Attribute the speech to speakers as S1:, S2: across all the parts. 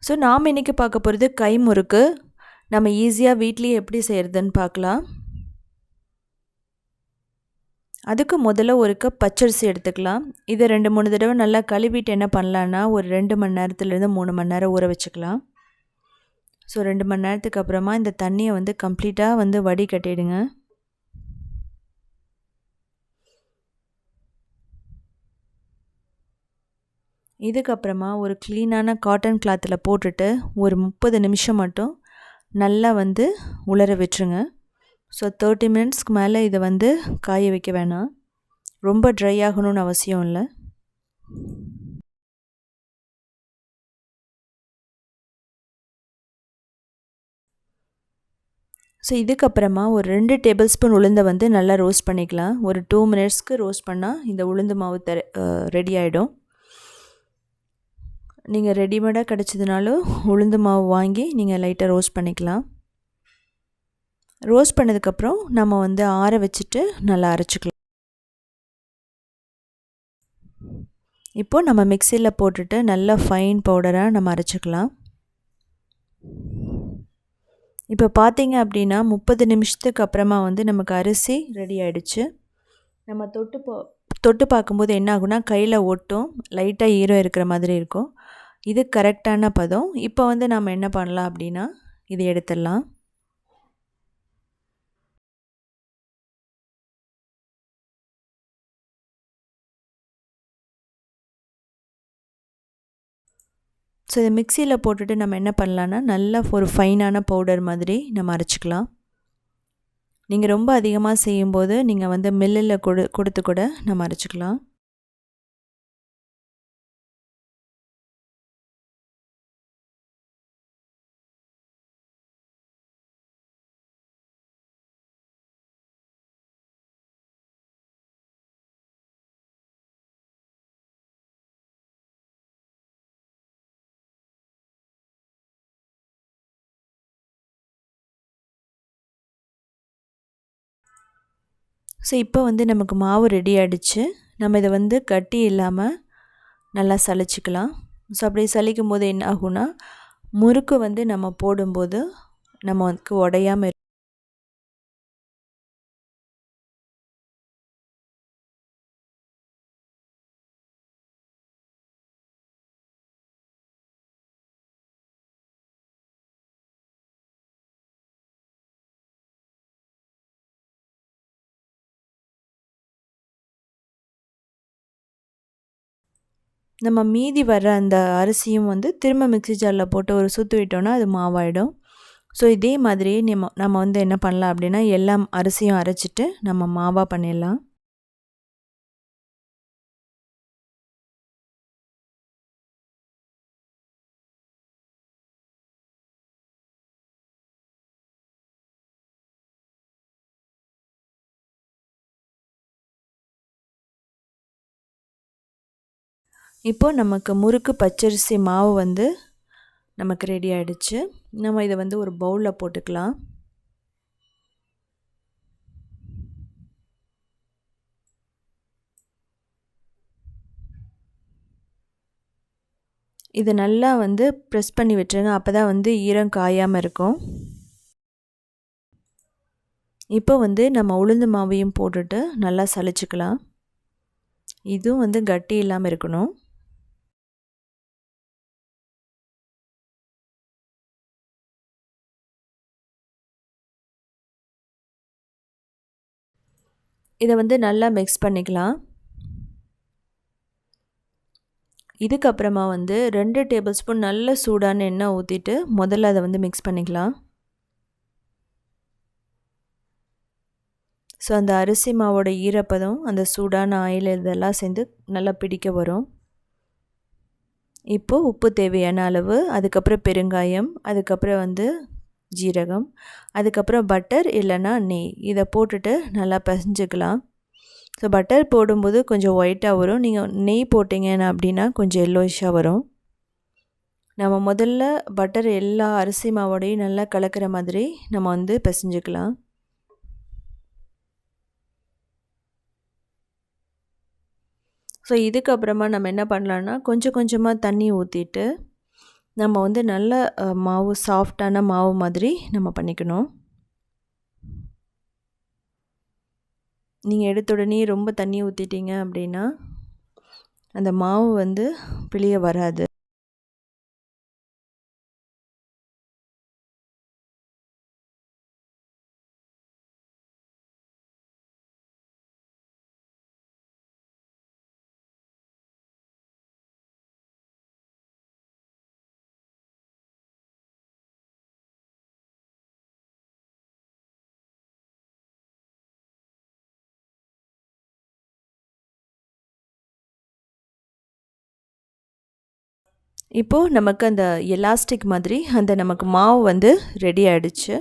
S1: So நாம் இன்றைக்கி பார்க்க போகிறது கை முறுக்கு. நம்ம ஈஸியாக வீட்லேயே எப்படி செய்கிறதுன்னு பார்க்கலாம். அதுக்கு முதல்ல ஒரு கப் பச்சரிசி எடுத்துக்கலாம். இதை 2-3 தடவை நல்லா கழுவிட்டு என்ன பண்ணலான்னா, ஒரு 2 மணி நேரத்துலேருந்து 3 மணி நேரம் ஊற வச்சுக்கலாம். ஸோ 2 மணி நேரத்துக்கு அப்புறமா இந்த தண்ணியை வந்து கம்ப்ளீட்டாக வடிகட்டிடுங்க. இதுக்கப்புறமா ஒரு க்ளீனான காட்டன் கிளாத்தில் போட்டுட்டு ஒரு 30 நிமிஷம் மட்டும் நல்லா உலர விட்டுருங்க. ஸோ 30 மினிட்ஸ்க்கு மேலே இதை காய வைக்க வேணாம். ரொம்ப ட்ரை ஆகணும்னு அவசியம் இல்லை. ஸோ இதுக்கப்புறமா ஒரு 2 டேபிள் ஸ்பூன் உளுந்தை நல்லா ரோஸ்ட் பண்ணிக்கலாம். ஒரு 2 மினிட்ஸ்க்கு ரோஸ்ட் பண்ணால் இந்த உளுந்து மாவு ரெடி ஆகிடும். நீங்கள் ரெடிமேடாக கிடச்சதுனாலும் உளுந்து மாவு வாங்கி நீங்கள் லைட்டாக ரோஸ்ட் பண்ணிக்கலாம். ரோஸ்ட் பண்ணதுக்கப்புறம் நம்ம ஆற வச்சுட்டு நல்லா அரைச்சிக்கலாம். இப்போது நம்ம மிக்சியில் போட்டுட்டு நல்லா ஃபைன் பவுடராக நம்ம அரைச்சிக்கலாம். இப்போ பார்த்தீங்க அப்படின்னா 30 நிமிஷத்துக்கு அப்புறமா நமக்கு அரிசி ரெடி ஆகிடுச்சு. நம்ம தொட்டு பார்க்கும்போது என்ன ஆகுனா கையில் ஒட்டும், லைட்டாக ஈரம் இருக்கிற மாதிரி இருக்கும். இது கரெக்டான பதம். இப்போ நம்ம என்ன பண்ணலாம் அப்படின்னா இதை எடுத்துடலாம். ஸோ இதை மிக்சியில் போட்டுட்டு நம்ம என்ன பண்ணலான்னா நல்லா ஒரு ஃபைனான பவுடர் மாதிரி நம்ம அரைச்சிக்கலாம். நீங்கள் ரொம்ப அதிகமாக செய்யும்போது நீங்கள் மில்லில் கொடுத்து கூட நம்ம அரைச்சிக்கலாம். ஸோ இப்போ நமக்கு மாவு ரெடி ஆகிடுச்சு. நம்ம இதை கட்டி இல்லாமல் நல்லா சலிச்சிக்கலாம். ஸோ அப்படி சலிக்கும் போது என்ன ஆகுனா முறுக்கு நம்ம போடும்போது நமக்கு உடையாமல் இருக்கும். நம்ம மீதி வர்ற அந்த அரிசியும் திரும்ப மிக்ஸி ஜாரில் போட்டு ஒரு சுற்று விட்டோன்னா அது மாவாயிடும். ஸோ இதே மாதிரியே நம்ம என்ன பண்ணலாம் அப்படின்னா எல்லா அரிசியும் அரைச்சிட்டு நம்ம மாவாக பண்ணிடலாம். இப்போது நமக்கு முறுக்கு பச்சரிசி மாவு நமக்கு ரெடி ஆகிடுச்சு. நம்ம இதை ஒரு பவுலில் போட்டுக்கலாம். இதை நல்லா ப்ரெஸ் பண்ணி விட்டுருங்க. அப்போ தான் ஈரம் காயாமல் இருக்கும். இப்போ நம்ம உளுந்து மாவையும் போட்டுட்டு நல்லா சலிச்சுக்கலாம். இதுவும் கட்டி இல்லாமல் இருக்கணும். இதை நல்லா மிக்ஸ் பண்ணிக்கலாம். இதுக்கப்புறமா 2 டேபிள் ஸ்பூன் நல்ல சூடான எண்ணெய் ஊற்றிட்டு முதல்ல அதை மிக்ஸ் பண்ணிக்கலாம். ஸோ அந்த அரிசி மாவோட ஈரப்பதம் அந்த சூடான ஆயில் இதெல்லாம் சேர்ந்து நல்லா பிடிக்க வரும். இப்போது உப்பு தேவையான அளவு, அதுக்கப்புறம் பெருங்காயம், அதுக்கப்புறம் ஜீரகம், அதுக்கப்புறம் பட்டர் இல்லைன்னா நெய் இதை போட்டுட்டு நல்லா பிசைஞ்சிக்கலாம். ஸோ பட்டர் போடும்போது கொஞ்சம் ஒயிட்டாக வரும். நீங்கள் நெய் போட்டிங்கன்னா அப்படின்னா கொஞ்சம் எல்லோயிஷாக வரும். நம்ம முதல்ல பட்டர் எல்லா அரிசி மாவோடையும் நல்லா கலக்கிற மாதிரி நம்ம பிசைஞ்சிக்கலாம். ஸோ இதுக்கப்புறமா நம்ம என்ன பண்ணலான்னா கொஞ்சம் கொஞ்சமாக தண்ணி ஊற்றிட்டு நம்ம வந்து நல்ல மாவு சாஃப்டான மாவு மாதிரி நம்ம பண்ணிக்கணும். நீங்கள் எடுத்த உடனே ரொம்ப தண்ணி ஊற்றிட்டீங்க அப்படின்னா அந்த மாவு வந்து பிழிய வராது. இப்போது நமக்கு அந்த எலாஸ்டிக் மாதிரி அந்த நமக்கு மாவு வந்து ரெடி ஆகிடுச்சு.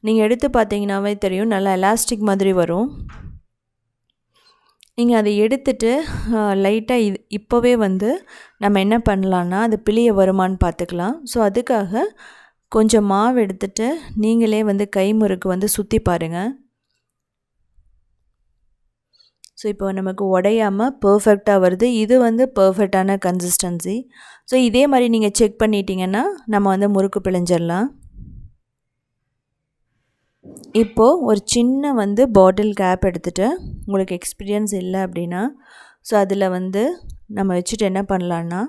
S1: நீங்கள் எடுத்து பார்த்தீங்கன்னாவே தெரியும், நல்லா எலாஸ்டிக் மாதிரி வரும். நீங்கள் அதை எடுத்துட்டு லைட்டாக இப்போவே வந்து நம்ம என்ன பண்ணலான்னா அது பிழிய வருமானு பார்த்துக்கலாம். ஸோ அதுக்காக கொஞ்சம் மாவு எடுத்துட்டு நீங்களே வந்து கை முறுக்கு வந்து சுற்றி பாருங்கள். ஸோ இப்போ நமக்கு உடையாமல் பர்ஃபெக்டாக வருது. இது வந்து பர்ஃபெக்டான கன்சிஸ்டன்சி. ஸோ இதே மாதிரி நீங்கள் செக் பண்ணிட்டீங்கன்னா நம்ம வந்து முறுக்கு பிழிஞ்சிடலாம். இப்போது ஒரு சின்ன வந்து பாட்டில் கேப் எடுத்துகிட்டு, உங்களுக்கு எக்ஸ்பீரியன்ஸ் இல்லை அப்படின்னா ஸோ அதில் வந்து நம்ம வச்சுட்டு என்ன பண்ணலான்னா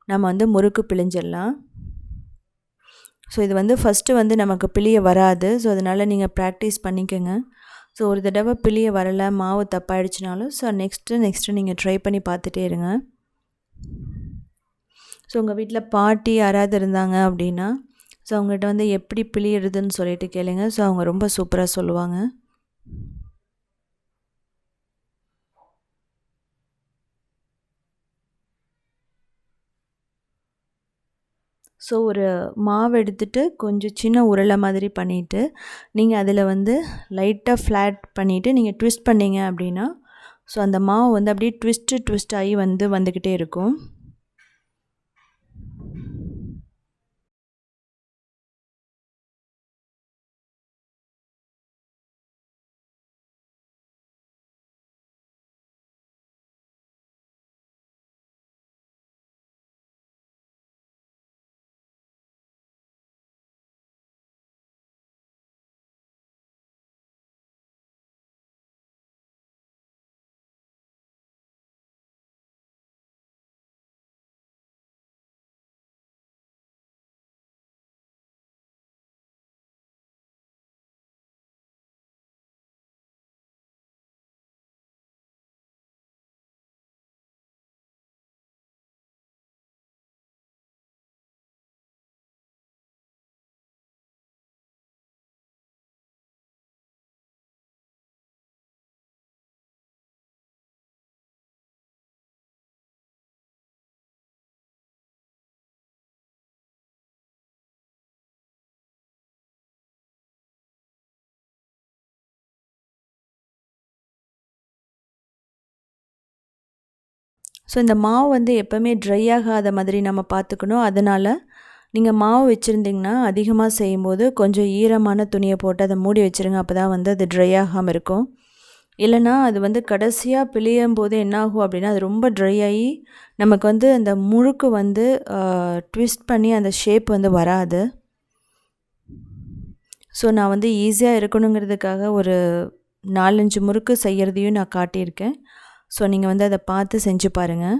S1: நம்ம வந்து முறுக்கு பிழிஞ்சிடலாம். ஸோ இது வந்து ஃபஸ்ட்டு வந்து நமக்கு பிழிய வராது. ஸோ அதனால் நீங்கள் ப்ராக்டிஸ் பண்ணிக்கோங்க. ஸோ ஒரு தடவை பிழிய வரலை, மாவு தப்பாயிடுச்சுனாலும் ஸோ நெக்ஸ்ட்டு நீங்கள் ட்ரை பண்ணி பார்த்துட்டே இருங்க. ஸோ உங்கள் வீட்டில் பாட்டி யாராவது இருந்தாங்க அப்படின்னா ஸோ அவங்ககிட்ட வந்து எப்படி பிழியிறதுன்னு சொல்லிட்டு கேளுங்க. ஸோ அவங்க ரொம்ப சூப்பராக சொல்லுவாங்க. ஸோ ஒரு மாவு எடுத்துகிட்டு கொஞ்சம் சின்ன உருளை மாதிரி பண்ணிவிட்டு நீங்கள் அதில் வந்து லைட்டாக ஃப்ளாட் பண்ணிவிட்டு நீங்கள் ட்விஸ்ட் பண்ணிங்க அப்படின்னா ஸோ அந்த மாவு வந்து அப்படியே ட்விஸ்ட் ஆகி வந்துக்கிட்டே இருக்கும். ஸோ இந்த மாவு வந்து எப்போவுமே ட்ரை ஆகாத மாதிரி நம்ம பார்த்துக்கணும். அதனால் நீங்கள் மாவு வச்சுருந்திங்கன்னா அதிகமாக செய்யும்போது கொஞ்சம் ஈரமான துணியை போட்டு அதை மூடி வச்சுருங்க. அப்போ தான் வந்து அது ட்ரை ஆகாமல் இருக்கும். இல்லைனா அது வந்து கடைசியாக பிழியும் போது என்னாகும் அப்படின்னா அது ரொம்ப ட்ரை ஆகி நமக்கு வந்து அந்த முறுக்கு வந்து ட்விஸ்ட் பண்ணி அந்த ஷேப் வந்து வராது. ஸோ நான் வந்து ஈஸியாக இருக்கணுங்கிறதுக்காக ஒரு 4-5 முறுக்கு செய்கிறதையும் நான் காட்டியிருக்கேன். ஸோ நீங்கள் வந்து அதை பார்த்து செஞ்சு பாருங்கள்.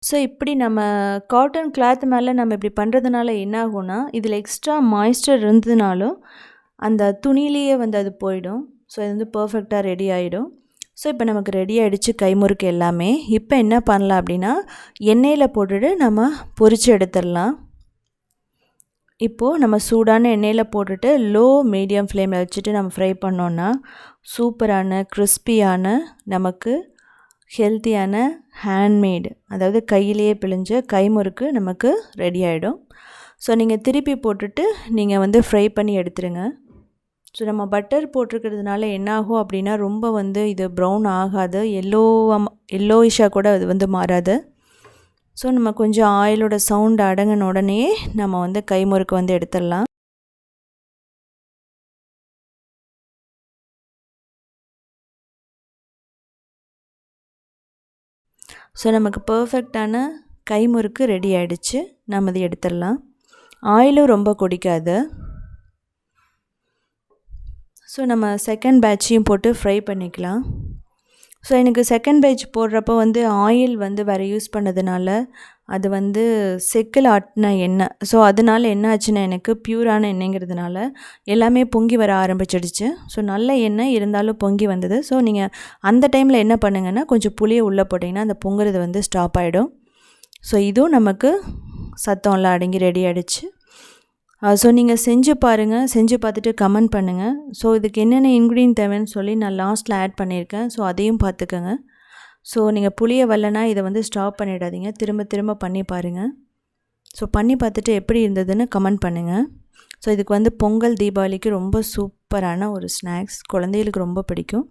S1: ஸோ இப்படி நம்ம காட்டன் கிளாத் மேலே நம்ம இப்படி பண்ணுறதுனால என்ன ஆகும்னா, இதில் எக்ஸ்ட்ரா மாய்ஸ்சர் இருந்ததுனாலும் அந்த துணியிலேயே வந்து அது போயிடும். ஸோ இது வந்து பர்ஃபெக்டாக ரெடி ஆகிடும். ஸோ இப்போ நமக்கு ரெடி ஆகிடுச்சு கைமுறுக்கு எல்லாமே. இப்போ என்ன பண்ணலாம் அப்படின்னா, எண்ணெயில் போட்டுட்டு நம்ம பொரித்து எடுத்துடலாம். இப்போது நம்ம சூடான எண்ணெயில் போட்டுட்டு லோ மீடியம் ஃப்ளேமில் வச்சுட்டு நம்ம ஃப்ரை பண்ணோன்னா சூப்பரான கிறிஸ்பியான நமக்கு ஹெல்த்தியான ஹேண்ட்மேடு, அதாவது கையிலேயே பிழிஞ்ச கைமுறுக்கு நமக்கு ரெடி ஆகிடும். ஸோ நீங்கள் திருப்பி போட்டுட்டு நீங்கள் வந்து ஃப்ரை பண்ணி எடுத்துருங்க. ஸோ நம்ம பட்டர் போட்டிருக்கிறதுனால என்ன ஆகும் அப்படின்னா, ரொம்ப வந்து இது ப்ரௌன் ஆகாது, எல்லோயிஷாக கூட அது வந்து மாறாது. ஸோ நம்ம கொஞ்சம் ஆயிலோட சவுண்ட் அடங்கின உடனே நம்ம வந்து கைமுறுக்கு வந்து எடுத்துடலாம். ஸோ நமக்கு பர்ஃபெக்டான கைமுறுக்கு ரெடி ஆகிடுச்சு. நம்ம அதை எடுத்துடலாம். ஆயிலும் ரொம்ப கொதிக்காது. ஸோ நம்ம செகண்ட் பேட்சையும் போட்டு ஃப்ரை பண்ணிக்கலாம். ஸோ எனக்கு செகண்ட் பேட்ச் போடுறப்போ வந்து ஆயில் வந்து வேறு யூஸ் பண்ணதுனால அது வந்து செக்கில் ஆட்டின எண்ணெய். ஸோ அதனால என்ன ஆச்சுன்னா, எனக்கு பியூரான எண்ணெய்ங்கிறதுனால எல்லாமே பொங்கி வர ஆரம்பிச்சிடுச்சு. ஸோ நல்ல எண்ணெய் இருந்தாலும் பொங்கி வந்தது. ஸோ நீங்கள் அந்த டைமில் என்ன பண்ணுங்கன்னா, கொஞ்சம் புளியை உள்ளே போட்டிங்கன்னா அந்த பொங்குறது வந்து ஸ்டாப் ஆகிடும். ஸோ இதுவும் நமக்கு சத்தம்லாம் அடங்கி ரெடி ஆகிடுச்சு. ஸோ நீங்கள் செஞ்சு பாருங்கள். செஞ்சு பார்த்துட்டு கமெண்ட் பண்ணுங்கள். ஸோ இதுக்கு என்னென்ன இன்க்ரீடியன்ட் தேவைன்னு சொல்லி நான் லாஸ்ட்டில் ஆட் பண்ணியிருக்கேன். ஸோ அதையும் பார்த்துக்கோங்க. ஸோ நீங்கள் புளிய வரலனா இதை வந்து ஸ்டாப் பண்ணிடாதீங்க. திரும்ப திரும்ப பண்ணி பாருங்கள். ஸோ பண்ணி பார்த்துட்டு எப்படி இருந்ததுன்னு கமெண்ட் பண்ணுங்கள். ஸோ இதுக்கு வந்து பொங்கல், தீபாவளிக்கு ரொம்ப சூப்பரான ஒரு ஸ்நாக்ஸ். குழந்தைகளுக்கு ரொம்ப பிடிக்கும்.